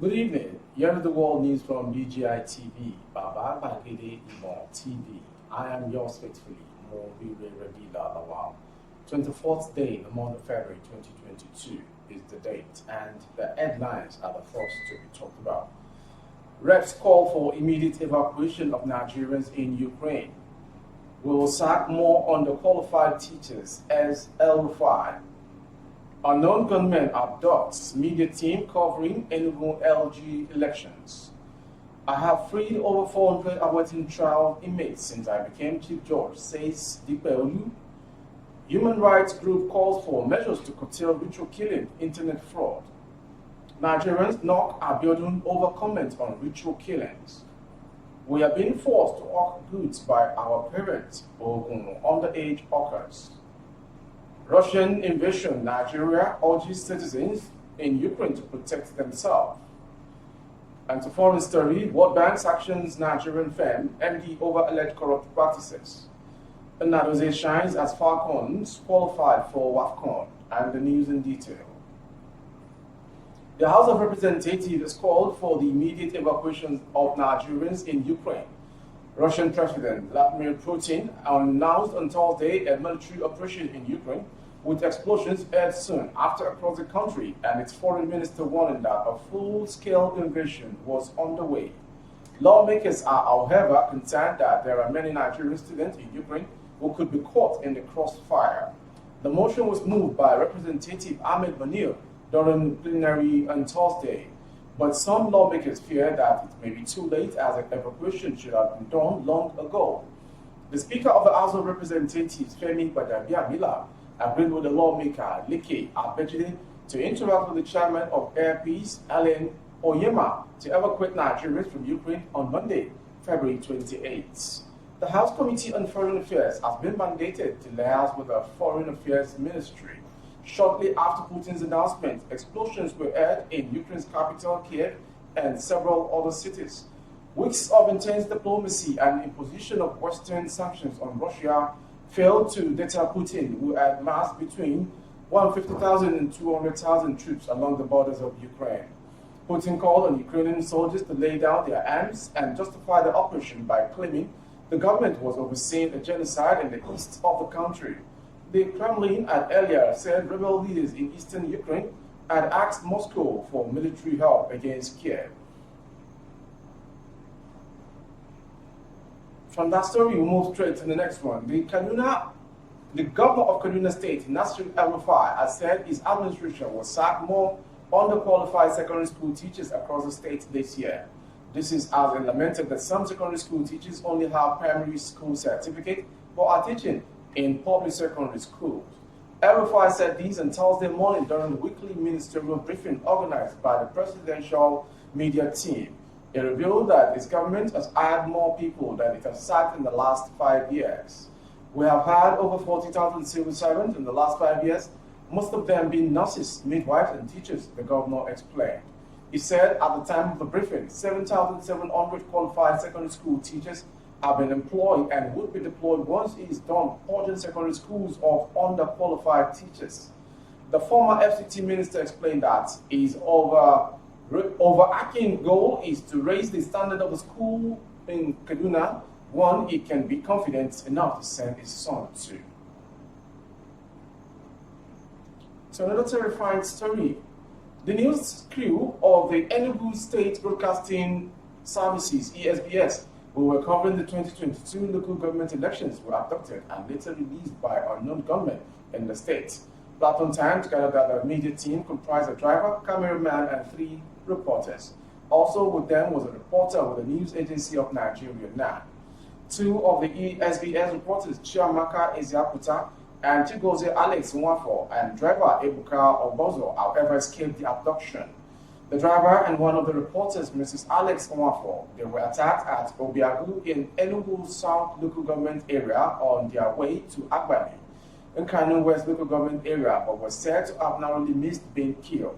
Good evening. Here's the world news from BGI TV, Baba Bangede Imo TV. I am yours faithfully, Mobile Rebila Lawal. 24th day in the month of February 2022 is the date, and the headlines are the first to be talked about. Reps call for immediate evacuation of Nigerians in Ukraine. We will sack more underqualified teachers as El-Rufai. Unknown gunmen abducts media team covering Enugu LG elections. I have freed over 400 awaiting trial inmates since I became Chief Judge, says Dipeolu. Human rights group calls for measures to curtail ritual killing, internet fraud. Nigerians knock Abiodun over comments on ritual killings. We are being forced to hawk goods by our parents, Ogun underage hawkers. Russian invasion, Nigeria urges citizens in Ukraine to protect themselves. And to foreign story, World Bank sanctions Nigerian firm MD over alleged corrupt practices. Nadoze shines as Falcons qualified for WAFCON, and the news in detail. The House of Representatives called for the immediate evacuation of Nigerians in Ukraine. Russian President Vladimir Putin announced on Thursday a military operation in Ukraine, with explosions heard soon after across the country, and its foreign minister warning that a full-scale invasion was underway. Lawmakers are, however, concerned that there are many Nigerian students in Ukraine who could be caught in the crossfire. The motion was moved by Representative Ahmed Manil during plenary on Thursday, but some lawmakers fear that it may be too late as the evacuation should have been done long ago. The Speaker of the House of Representatives, Femi Gbadabiamila, agreed with the lawmaker, Like Abejide, to interact with the chairman of Air Peace, Alan Oyema, to evacuate Nigerians from Ukraine on Monday, February 28th. The House Committee on Foreign Affairs has been mandated to liaise with the Foreign Affairs Ministry. Shortly after Putin's announcement, explosions were heard in Ukraine's capital, Kiev, and several other cities. Weeks of intense diplomacy and imposition of Western sanctions on Russia failed to deter Putin, who had massed between 150,000 and 200,000 troops along the borders of Ukraine. Putin called on Ukrainian soldiers to lay down their arms and justify the operation by claiming the government was overseeing a genocide in the east of the country. The Kremlin had earlier said rebel leaders in eastern Ukraine had asked Moscow for military help against Kiev. From that story, we move straight to the next one. The governor of Kaduna State, Nasir El-Rufai, has said his administration will sack more underqualified secondary school teachers across the state this year. This is as he lamented that some secondary school teachers only have primary school certificate but are teaching in public secondary schools. El-Rufai said these on Thursday morning during the weekly ministerial briefing organized by the presidential media team. He revealed that his government has hired more people than it has sacked in the last 5 years. We have had over 40,000 civil servants in the last 5 years, most of them being nurses, midwives, and teachers, the governor explained. He said at the time of the briefing, 7,700 qualified secondary school teachers have been employed and would be deployed once it is done purging secondary schools of underqualified teachers. The former FCT minister explained that his overarching goal is to raise the standard of the school in Kaduna, one he can be confident enough to send his son to. So another terrifying story. The news crew of the Enugu State Broadcasting Services, ESBS, who were covering the 2022 local government elections were abducted and later released by unknown gunmen in the state. Platform Times gathered that the media team comprised a driver, cameraman, and 3 reporters. Also with them was a reporter with the news agency of Nigeria now. 2 of the ESBS reporters, Chiamaka Eziakuta and Chigozie Alex Nwafo, and driver Ebuka Obozo, however, escaped the abduction. The driver and one of the reporters, Mrs. Alex Nwafo, they were attacked at Obiagu in Enugu South local government area on their way to Agbani in Kano West local government area, but were said to have narrowly missed being killed.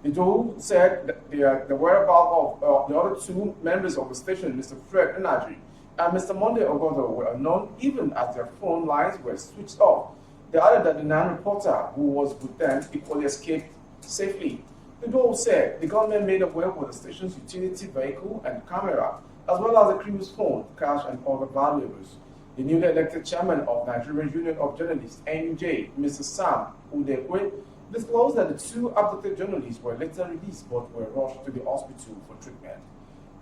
The duo said that the whereabouts of the other 2 members of the station, Mr. Fred Energy and Mr. Monday Ogodo, were unknown even as their phone lines were switched off. They added that the non-reporter who was with them equally escaped safely. The duo said the government made aware with the station's utility vehicle and camera, as well as the crew's phone, cash, and other valuables. The newly elected chairman of Nigerian Union of Journalists, NUJ, Mr. Sam Udekwe, disclosed that the two abducted journalists were later released but were rushed to the hospital for treatment.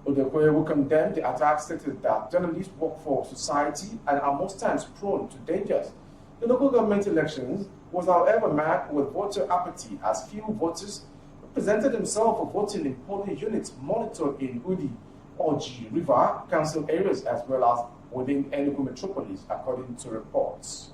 Udekwe, who condemned the attack, stated that journalists work for society and are most times prone to dangers. The local government elections was, however, marked with voter apathy as few voters presented themselves for voting in polling units monitored in Udi, Oji River Council areas as well as within Enugu metropolis, according to reports.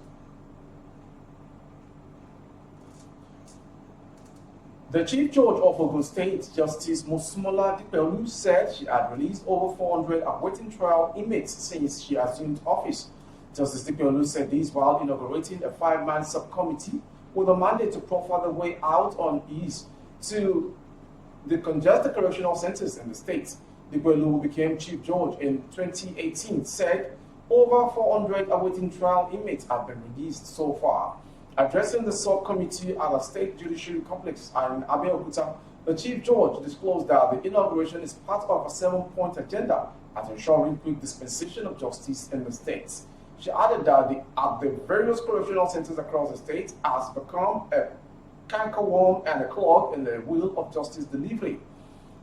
The Chief Judge of Ogun State, Justice Mosumola Dipelu, said she had released over 400 awaiting trial inmates since she assumed office. Justice Dipelu said this while inaugurating a 5-man subcommittee with a mandate to profile the way out on ease to the congested correctional centers in the state. Dipelu, who became Chief Judge in 2018, said over 400 awaiting trial inmates have been released so far. Addressing the subcommittee at the State Judiciary Complex in Abeokuta, the Chief Judge disclosed that the inauguration is part of a 7-point agenda at ensuring quick dispensation of justice in the state. She added that at the various correctional centers across the state has become a cankerworm and a clog in the wheel of justice delivery.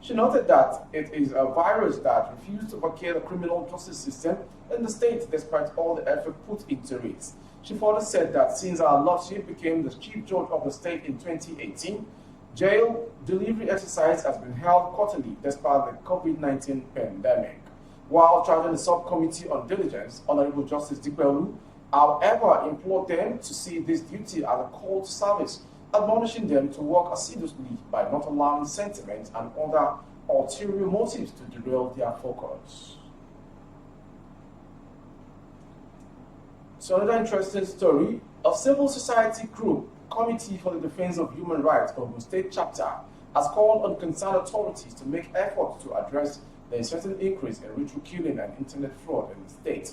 She noted that it is a virus that refused to vacate the criminal justice system in the state despite all the effort put into it. She further said that since our lordship became the Chief Judge of the state in 2018, jail delivery exercise has been held quarterly despite the COVID-19 pandemic. While charging the subcommittee on diligence, Honorable Justice Dipelu, however, implored them to see this duty as a call to service, admonishing them to work assiduously by not allowing sentiment and other ulterior motives to derail their focus. So another interesting story, a civil society group, Committee for the Defense of Human Rights of the State Chapter, has called on concerned authorities to make efforts to address the uncertain increase in ritual killing and internet fraud in the state.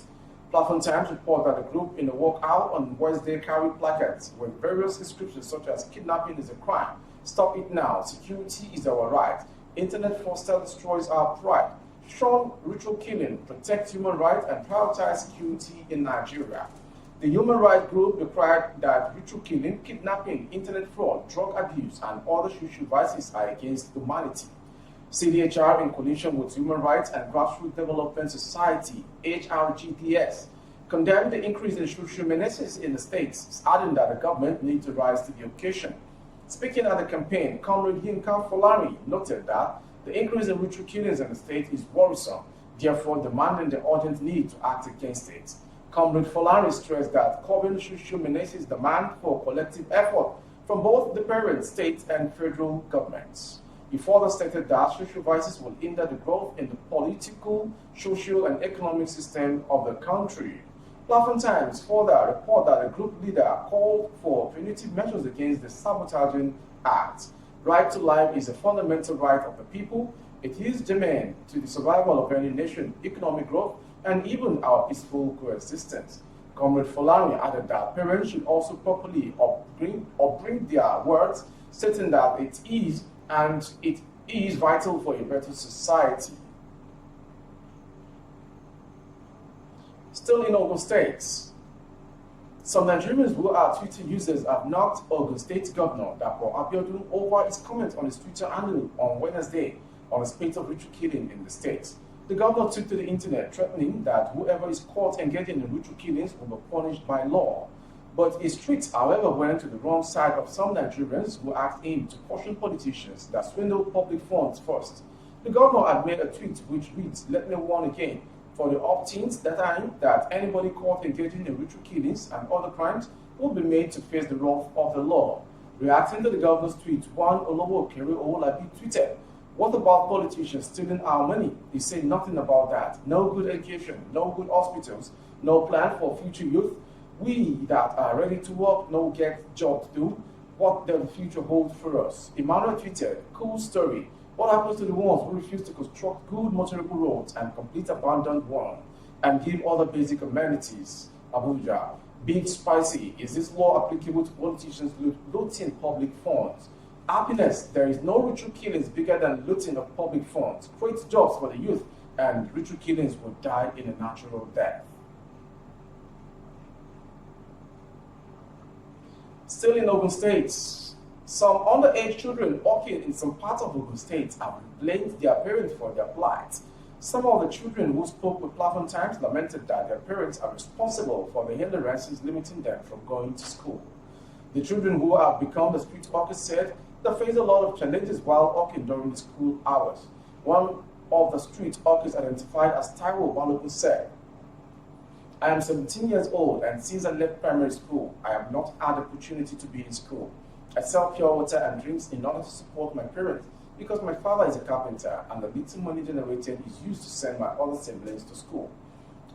Platform Times report that the group in the walkout on Wednesday carried placards with various inscriptions such as "Kidnapping is a crime," "Stop it now," "Security is our right," "Internet fraudster destroys our pride," "Shun ritual killing," "Protect human rights," and "Prioritize security in Nigeria." The human rights group declared that ritual killing, kidnapping, internet fraud, drug abuse, and other social vices are against humanity. CDHR, in coalition with Human Rights and Grassroots Development Society, HRGDS, condemned the increase in social menaces in the states, adding that the government needs to rise to the occasion. Speaking at the campaign, Comrade Yinka Folari noted that the increase in ritual killings in the state is worrisome, therefore demanding the urgent need to act against it. Comrade Folari stressed that curbing social menaces demand for collective effort from both the parent, state, and federal governments. He further stated that social vices will hinder the growth in the political, social, and economic system of the country. Platform Times further report that the group leader called for punitive measures against the sabotaging act. Right to life is a fundamental right of the people. It is germane to the survival of any nation, economic growth, and even our peaceful coexistence. Comrade Folani added that parents should also properly upbring their words, stating that it is vital for a better society. Still in Ogun State, some Nigerians who are Twitter users have knocked Ogun State Governor Dapo Abiodun over his comment on his Twitter handle on Wednesday on the spate of ritual killing in the state. The governor took to the internet threatening that whoever is caught engaging in ritual killings will be punished by law. But his tweets, however, went to the wrong side of some Nigerians who asked him to caution politicians that swindle public funds first. The governor had made a tweet which reads, "Let me warn again, for the opt-ins that anybody caught engaging in ritual killings and other crimes will be made to face the wrath of the law." Reacting to the governor's tweet, one Olowo Okere Owolabi tweeted, "What about politicians stealing our money? He said nothing about that. No good education, no good hospitals, no plan for future youth. We that are ready to work, no get job to do. What does the future hold for us?" Emmanuel tweeted, "Cool story. What happens to the ones who refuse to construct good motorable roads and complete abandoned ones and give other basic amenities? Abuja. Big spicy. Is this law applicable to politicians looting public funds?" Happiness, there is no ritual killings bigger than looting of public funds. Create jobs for the youth, and ritual killings will die in a natural death. Still in Ogun State, some underage children working in some parts of Ogun State have blamed their parents for their plight. Some of the children who spoke with Platform Times lamented that their parents are responsible for the hindrances limiting them from going to school. The children who have become the street hawkers said they face a lot of challenges while hawking during the school hours. One of the street hawkers identified as Taiwo Balogun said, "I am 17 years old, and since I left primary school, I have not had the opportunity to be in school. I sell pure water and drinks in order to support my parents because my father is a carpenter and the little money generated is used to send my other siblings to school."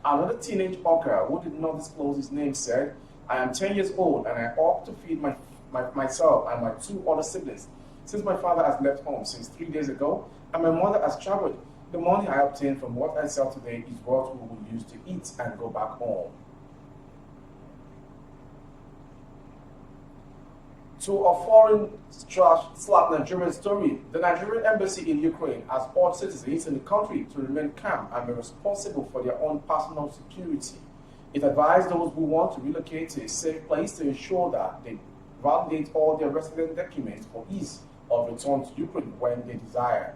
Another teenage hawker who did not disclose his name said, "I am 10 years old and I hawk to feed myself and my 2 other siblings. Since my father has left home since 3 days ago and my mother has traveled, the money I obtain from what I sell today is what we will use to eat and go back home." To a foreign slap Nigerian story, the Nigerian embassy in Ukraine has urged citizens in the country to remain calm and be responsible for their own personal security. It advised those who want to relocate to a safe place to ensure that they validate all their resident documents for ease of return to Ukraine when they desire.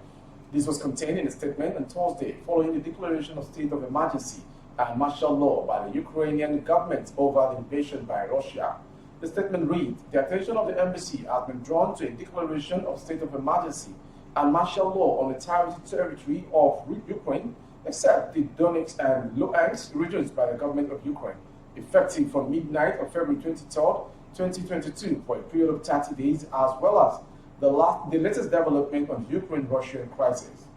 This was contained in a statement on Thursday following the declaration of state of emergency and martial law by the Ukrainian government over the invasion by Russia. The statement reads, "The attention of the embassy has been drawn to a declaration of state of emergency and martial law on the territory of Ukraine, except the Donetsk and Luhansk regions by the government of Ukraine, effective from midnight of February 23rd, 2022 for a period of 30 days, as well as the latest development on the Ukraine-Russian crisis.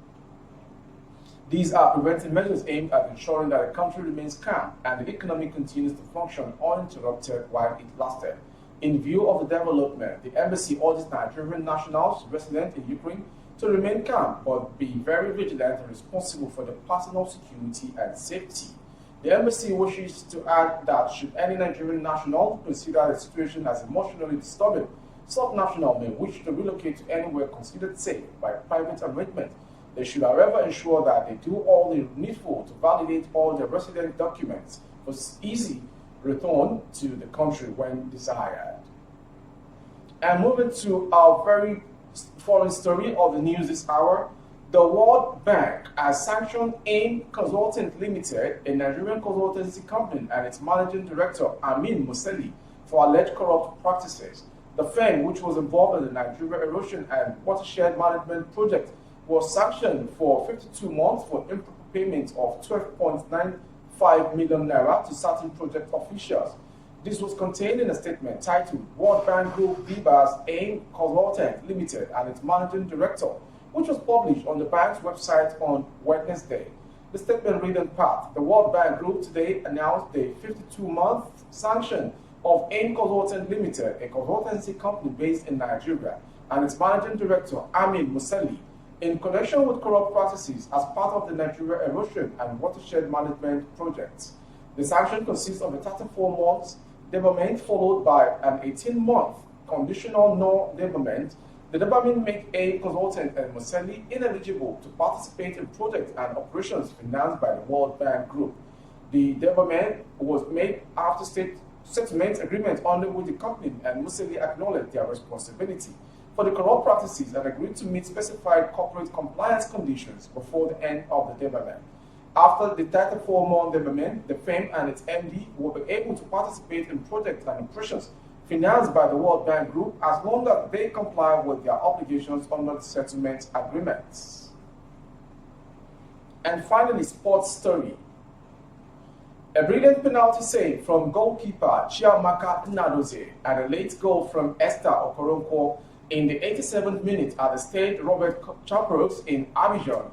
These are preventive measures aimed at ensuring that the country remains calm and the economy continues to function uninterrupted while it lasted. In view of the development, the embassy urges Nigerian nationals resident in Ukraine to remain calm but be very vigilant and responsible for their personal security and safety." The embassy wishes to add that should any Nigerian national consider the situation as emotionally disturbing, such national may wish to relocate to anywhere considered safe by private arrangement. They should, however, ensure that they do all the needful to validate all their resident documents for easy return to the country when desired. And moving to our very foreign story of the news this hour, the World Bank has sanctioned AIM Consulting Limited, a Nigerian consultancy company, and its managing director, Amin Museli, for alleged corrupt practices. The firm, which was involved in the Nigeria Erosion and Watershed Management Project, was sanctioned for 52 months for improper payment of 12.95 million naira to certain project officials. This was contained in a statement titled World Bank Group Biba's AIM Consultant Limited and its managing director, which was published on the bank's website on Wednesday. The statement read in part, "The World Bank Group today announced the 52-month sanction of AIM Consultant Limited, a consultancy company based in Nigeria, and its managing director, Amin Museli, in connection with corrupt practices as part of the Nigeria Erosion and Watershed Management Project. The sanction consists of a 34-month debarment followed by an 18-month conditional non-debarment. The debarment make AIM Consultant and Museli ineligible to participate in projects and operations financed by the World Bank Group. The debarment was made after settlement agreement under which the company and Museli acknowledged their responsibility for the corrupt practices and agreed to meet specified corporate compliance conditions before the end of the debarment. After the 34-month debarment, the firm and its MD will be able to participate in projects and operations financed by the World Bank Group as long as they comply with their obligations under the settlement agreements." And finally, sports story. A brilliant penalty save from goalkeeper Chiamaka Nnadozie and a late goal from Esther Okoronkwo in the 87th minute at the Stade Robert Champions in Abidjan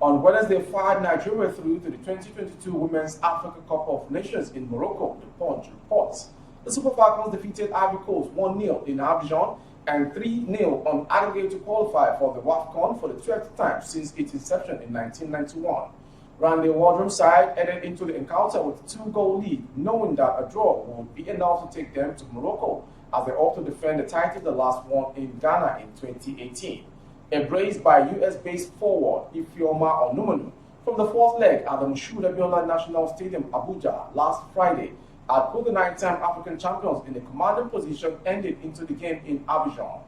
on Wednesday fired Nigeria through to the 2022 Women's Africa Cup of Nations in Morocco, the Punch reports. The Super Falcons defeated Ivory Coast 1-0 in Abidjan and 3-0 on aggregate to qualify for the WAFCON for the 12th time since its inception in 1991. Randy Waldron's side headed into the encounter with a 2-goal lead, knowing that a draw would be enough to take them to Morocco as they hope to defend the title the last one in Ghana in 2018. Embraced by US-based forward Ifeoma Onumonu from the fourth leg at the Moshood Abiola National Stadium, Abuja, last Friday, had put the nine-time African champions in a commanding position ending into the game in Abidjan.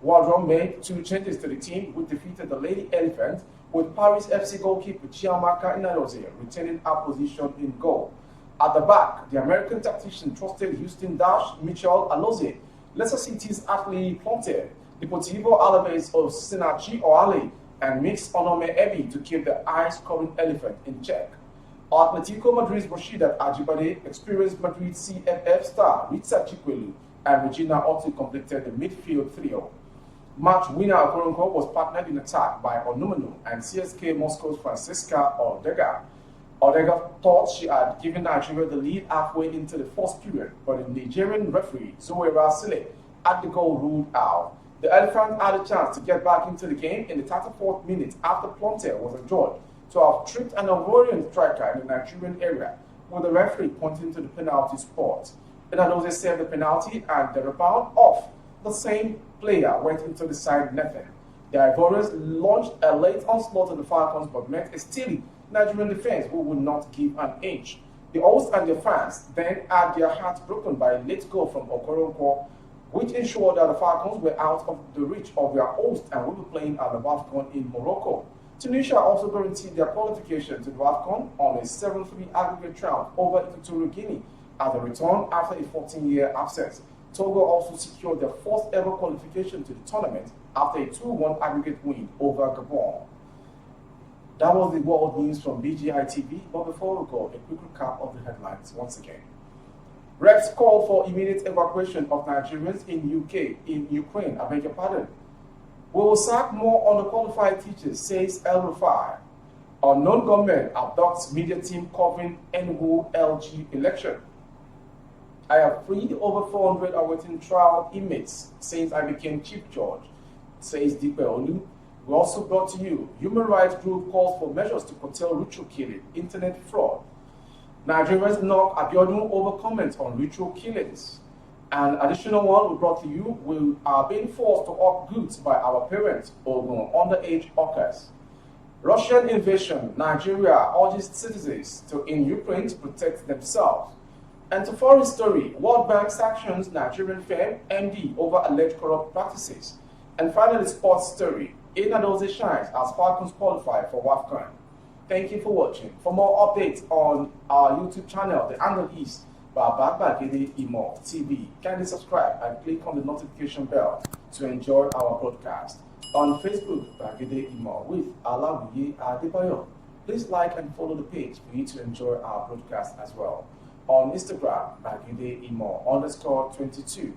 Wardrum made two changes to the team, which defeated the Lady Elephants, with Paris FC goalkeeper Chiamaka Inadozie retaining her position in goal. At the back, the American tactician trusted Houston Dash, Michel Alozie, Leicester City's Ashley Plumter, Deportivo Alaves of Sinachi Oale, and Mix Onome Ebi to keep the high-scoring elephant in check. Atletico Madrid's Rashidat Ajibade, experienced Madrid CFF star Ritsa Chikwelu, and Regina Otto completed the midfield trio. Match winner Okoronko was partnered in attack by Onumenu and CSK Moscow's Francisca Ordega. Ordega thought she had given Nigeria the lead halfway into the first period, but the Nigerian referee Zoera Sile had the goal ruled out. The Elephants had a chance to get back into the game in the 34th minute after Plumter was adjudged to have tripped an Ivorian striker in the Nigerian area, with the referee pointing to the penalty spot. Inadozie saved the penalty, and the rebound off the same player went into the side netting. The Ivorians launched a late onslaught on the Falcons but met a steely Nigerian defense who would not give an inch. The hosts and their fans then had their hearts broken by a late goal from Okoronkwo, which ensured that the Falcons were out of the reach of their host and will be playing at the WAFCON in Morocco. Tunisia also guaranteed their qualification to the WAFCON on a 7-3 aggregate triumph over Equatorial Guinea at the return after a 14-year absence. Togo also secured their first ever qualification to the tournament after a 2-1 aggregate win over Gabon. That was the world news from BGI TV, but before we go, a quick recap of the headlines once again. Reps call for immediate evacuation of Nigerians in Ukraine, I beg your pardon. We will sack more underqualified teachers, says El Rufai. Unknown government abducts media team covering Enugu LG election. I have freed over 400 awaiting trial inmates since I became chief judge, says Dipe Olu. We also brought to you, human rights group calls for measures to curtail ritual killing, internet fraud. Nigerians knock Abiodun over comments on ritual killings. An additional one we brought to you, we are being forced to hawk goods by our parents or underage hawkers. Russian invasion, Nigeria urges citizens in Ukraine to protect themselves. And to foreign story, World Bank sanctions Nigerian firm MD over alleged corrupt practices. And finally, sports story, Inadozie shines as Falcons qualify for WAFCON. Thank you for watching. For more updates on our YouTube channel, the handle is Baba Bagede Imo TV. Kindly subscribe and click on the notification bell to enjoy our broadcast. On Facebook, Bagede Imo with Alawiye Adebayo. Please like and follow the page for you to enjoy our broadcast as well. On Instagram, Bagede Imo _22.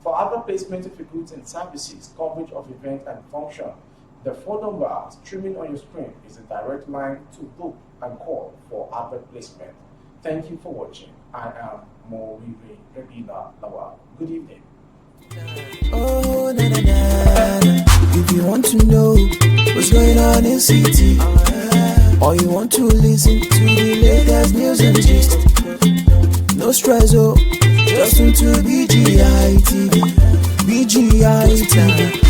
For other placement of your goods and services, coverage of event and function, the phone number streaming on your screen is a direct line to book and call for advert placement. Thank you for watching. I am Moriwe Rebila Lawal. Good evening. Oh, na na na. If you want to know what's going on in city, or you want to listen to the latest news and gist, no stress, oh, just tune to BGI TV. BGI TV.